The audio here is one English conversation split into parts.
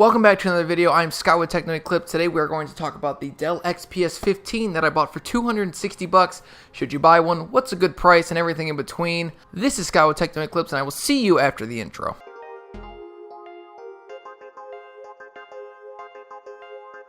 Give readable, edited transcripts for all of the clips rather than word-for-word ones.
Welcome back to another video. I'm Scott with Techno Eclipse. Today we are going to talk about the Dell XPS 15 that I bought for $260. Should you buy one? What's a good price and everything in between? This is Scott with Techno Eclipse and I will see you after the intro.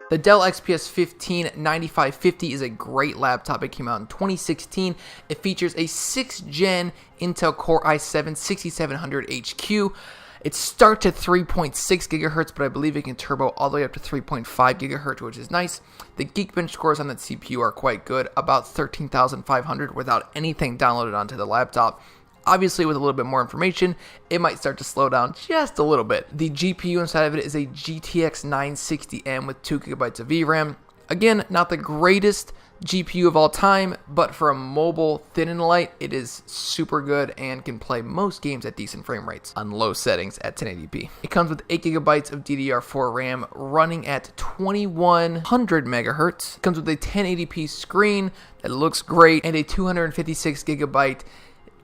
The Dell XPS 15 9550 is a great laptop. It came out in 2016. It features a 6th gen Intel Core i7-6700HQ. It starts at 3.6 gigahertz, but I believe it can turbo all the way up to 3.5 gigahertz, which is nice. The Geekbench scores on that CPU are quite good, about 13,500 without anything downloaded onto the laptop. Obviously, with a little bit more information, it might start to slow down just a little bit. The GPU inside of it is a GTX 960M with 2 gigabytes of VRAM. Again, not the greatest GPU of all time, but for a mobile thin and light, it is super good and can play most games at decent frame rates on low settings at 1080p. It comes with 8 gigabytes of DDR4 RAM running at 2100 megahertz. It comes with a 1080p screen that looks great and a 256 gigabyte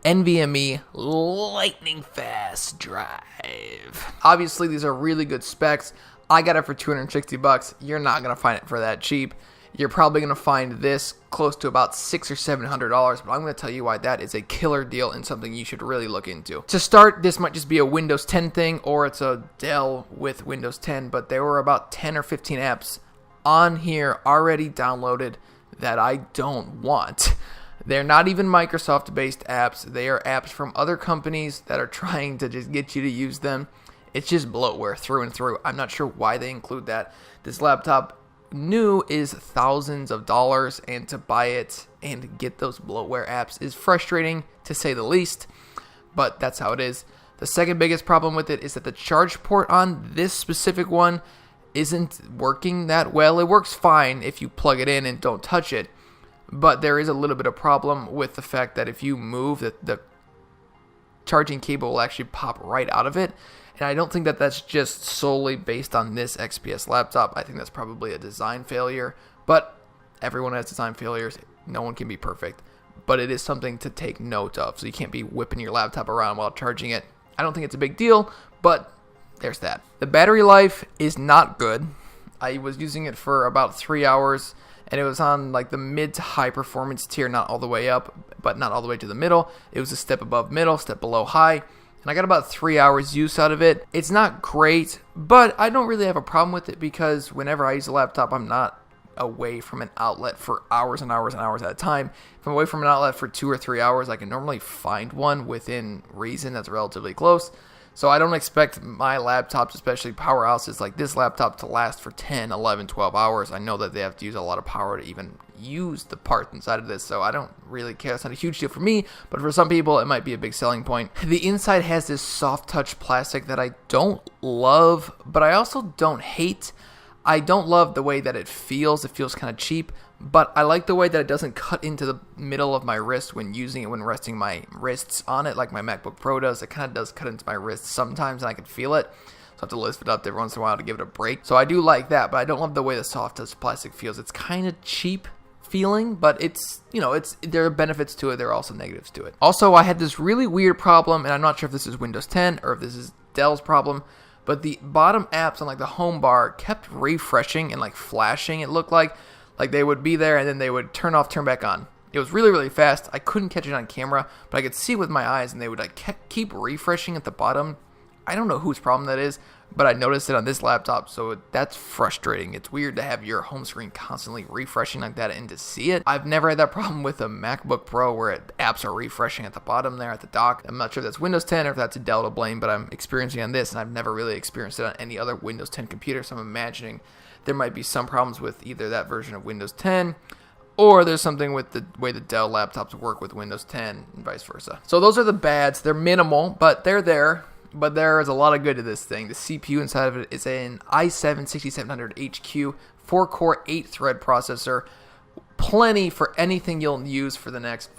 NVMe lightning fast drive. Obviously, these are really good specs. I got it for $260. You're not going to find it for that cheap. You're probably going to find this close to about $600 or $700, but I'm going to tell you why that is a killer deal and something you should really look into. To start, this might just be a Windows 10 thing, or it's a Dell with Windows 10, but there were about 10 or 15 apps on here already downloaded that I don't want. They're not even Microsoft-based apps. They are apps from other companies that are trying to just get you to use them. It's just bloatware through and through. I'm not sure why they include that. This laptop new is thousands of dollars, and to buy it and get those bloatware apps is frustrating to say the least, but that's how it is. The second biggest problem with it is that the charge port on this specific one isn't working that well. It works fine if you plug it in and don't touch it, but there is a little bit of problem with the fact that if you move, the charging cable will actually pop right out of it. And I don't think that that's just solely based on this XPS laptop. I think that's probably a design failure, but everyone has design failures. No one can be perfect, but it is something to take note of. So you can't be whipping your laptop around while charging it. I don't think it's a big deal, but there's that. The battery life is not good. I was using it for about 3 hours, and it was on like the mid to high performance tier, not all the way up, but not all the way to the middle. It was a step above middle, step below high. And I got about 3 hours use out of it. It's not great, but I don't really have a problem with it because whenever I use a laptop, I'm not away from an outlet for hours and hours and hours at a time. If I'm away from an outlet for 2 or 3 hours, I can normally find one within reason that's relatively close. So I don't expect my laptops, especially powerhouses like this laptop, to last for 10, 11, 12 hours. I know that they have to use a lot of power to even use the parts inside of this, so I don't really care. It's not a huge deal for me, but for some people, it might be a big selling point. The inside has this soft touch plastic that I don't love, but I also don't hate. I don't love the way that it feels. It feels kind of cheap, but I like the way that it doesn't cut into the middle of my wrist when using it, when resting my wrists on it, like my MacBook Pro does. It kind of does cut into my wrists sometimes, and I can feel it. So I have to lift it up every once in a while to give it a break. So I do like that, but I don't love the way the soft touch plastic feels. It's kind of cheap feeling, but it's, there are benefits to it. There are also negatives to it. Also, I had this really weird problem, and I'm not sure if this is Windows 10 or if this is Dell's problem, but the bottom apps on like the home bar kept refreshing and like flashing. It looked like they would be there and then they would turn off, turn back on. It was really, really fast. I couldn't catch it on camera, but I could see with my eyes, and they would like keep refreshing at the bottom. I don't know whose problem that is, but I noticed it on this laptop, so that's frustrating. It's weird to have your home screen constantly refreshing like that and to see it. I've never had that problem with a MacBook Pro where apps are refreshing at the bottom there at the dock. I'm not sure if that's Windows 10 or if that's a Dell to blame, but I'm experiencing on this, and I've never really experienced it on any other Windows 10 computer, so I'm imagining there might be some problems with either that version of Windows 10 or there's something with the way the Dell laptops work with Windows 10 and vice versa. So those are the bads. They're minimal, but they're there. But there is a lot of good to this thing. The CPU inside of it is an i7-6700HQ, 4-core, 8-thread processor. Plenty for anything you'll use for the next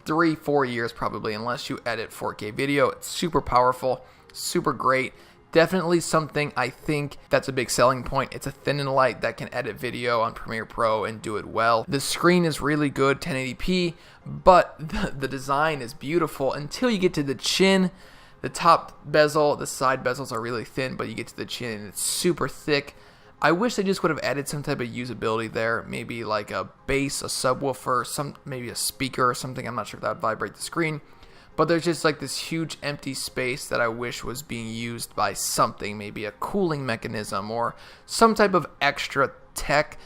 3-4 years probably, unless you edit 4K video. It's super powerful, super great. Definitely something I think that's a big selling point. It's a thin and light that can edit video on Premiere Pro and do it well. The screen is really good, 1080p, but the design is beautiful until you get to the chin. The top bezel, the side bezels are really thin, but you get to the chin and it's super thick. I wish they just would have added some type of usability there, maybe like a bass, a subwoofer, maybe a speaker or something. I'm not sure if that would vibrate the screen. But there's just like this huge empty space that I wish was being used by something, maybe a cooling mechanism or some type of extra tech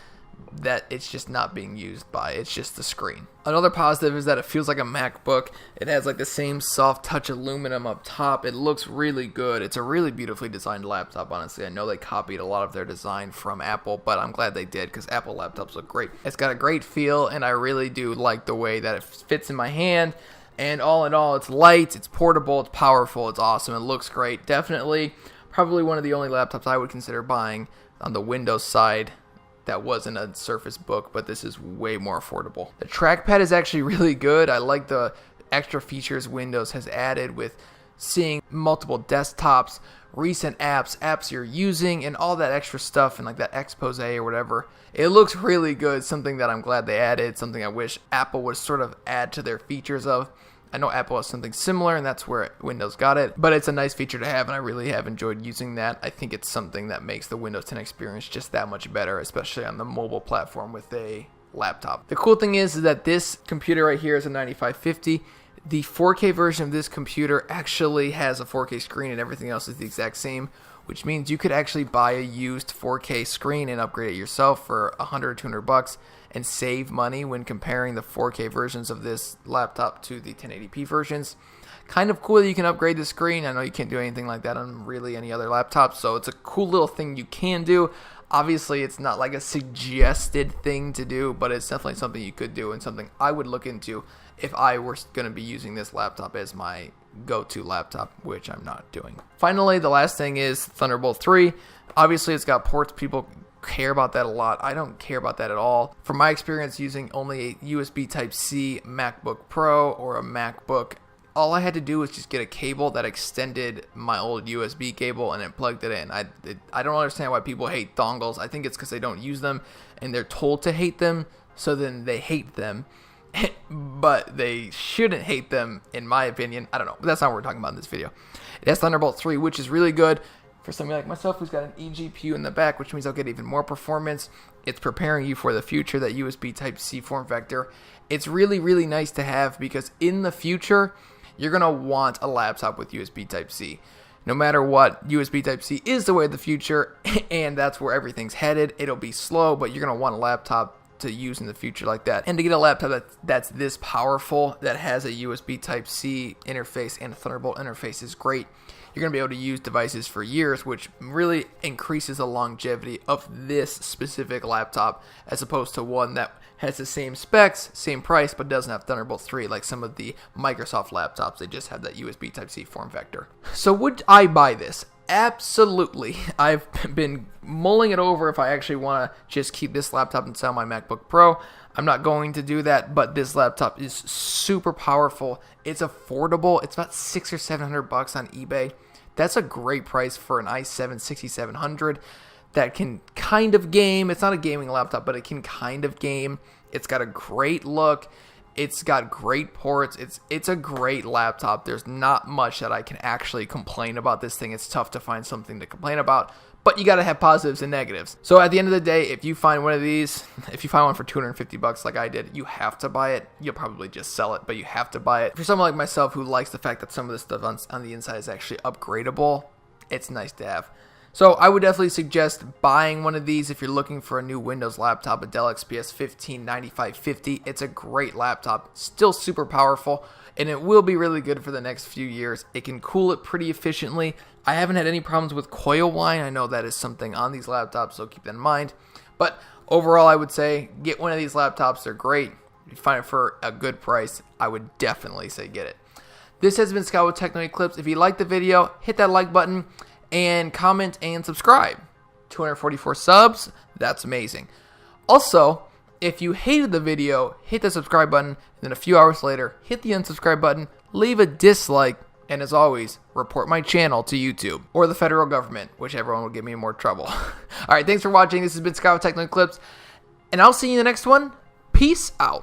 that it's just not being used by. It's just the screen. Another positive is that it feels like a MacBook. It has like the same soft touch aluminum up top. It looks really good. It's a really beautifully designed laptop, honestly. I know they copied a lot of their design from Apple, but I'm glad they did because Apple laptops look great. It's got a great feel, and I really do like the way that it fits in my hand. And all in all, it's light, it's portable, it's powerful, it's awesome, it looks great. Definitely, probably one of the only laptops I would consider buying on the Windows side that wasn't a Surface Book, but this is way more affordable. The trackpad is actually really good. I like the extra features Windows has added with seeing multiple desktops, recent apps you're using, and all that extra stuff, and like that expose or whatever. It looks really good, something that I'm glad they added, something I wish Apple would sort of add to their features of. I know Apple has something similar, and that's where Windows got it, but it's a nice feature to have, and I really have enjoyed using that. I think it's something that makes the Windows 10 experience just that much better, especially on the mobile platform with a laptop. The cool thing is that this computer right here is a 9550. The 4K version of this computer actually has a 4K screen, and everything else is the exact same, which means you could actually buy a used 4K screen and upgrade it yourself for $100 or $200 and save money when comparing the 4K versions of this laptop to the 1080p versions. Kind of cool that you can upgrade the screen. I know you can't do anything like that on really any other laptop, so it's a cool little thing you can do. Obviously, it's not like a suggested thing to do, but it's definitely something you could do and something I would look into if I were going to be using this laptop as my go-to laptop, which I'm not doing. Finally, the last thing is Thunderbolt 3. Obviously, it's got ports. People care about that a lot. I don't care about that at all. From my experience using only a USB Type-C MacBook Pro or a MacBook, all I had to do was just get a cable that extended my old USB cable and it plugged it in. I don't understand why people hate dongles. I think it's because they don't use them and they're told to hate them, so then they hate them. But they shouldn't hate them, in my opinion. I don't know, but that's not what we're talking about in this video. It has Thunderbolt 3, which is really good for somebody like myself who's got an eGPU in the back, which means I'll get even more performance. It's preparing you for the future, that USB Type-C form factor. It's really, really nice to have because in the future, you're going to want a laptop with USB Type-C. No matter what, USB Type-C is the way of the future, and that's where everything's headed. It'll be slow, but you're going to want a laptop to use in the future like that. And to get a laptop that's this powerful, that has a USB Type-C interface and a Thunderbolt interface is great. You're going to be able to use devices for years, which really increases the longevity of this specific laptop as opposed to one that has the same specs, same price, but doesn't have Thunderbolt 3 like some of the Microsoft laptops. They just have that USB Type-C form factor. So would I buy this? Absolutely. I've been mulling it over if I actually want to just keep this laptop inside my MacBook Pro. I'm not going to do that, but this laptop is super powerful. It's affordable. It's about $600 or $700 on eBay. That's a great price for an i7 6700 that can kind of game. It's not a gaming laptop, but it can kind of game. It's got a great look. It's got great ports. It's a great laptop. There's not much that I can actually complain about this thing. It's tough to find something to complain about, but you got to have positives and negatives. So at the end of the day, if you find one of these, if you find one for $250 like I did, you have to buy it. You'll probably just sell it, but you have to buy it. For someone like myself who likes the fact that some of this stuff on the inside is actually upgradable, it's nice to have. So I would definitely suggest buying one of these if you're looking for a new Windows laptop, a Dell XPS 159550. It's a great laptop, still super powerful, and it will be really good for the next few years. It can cool it pretty efficiently. I haven't had any problems with coil whine. I know that is something on these laptops, so keep that in mind. But overall, I would say get one of these laptops. They're great. If you find it for a good price, I would definitely say get it. This has been Scott with Techno Eclipse. If you liked the video, hit that like button and comment and subscribe. 244 subs, that's amazing. Also, if you hated the video, hit the subscribe button, and then a few hours later, hit the unsubscribe button, leave a dislike, and as always, report my channel to YouTube or the federal government, whichever one will get me in more trouble. Alright, thanks for watching. This has been Scott with Techno Eclipse, and I'll see you in the next one. Peace out.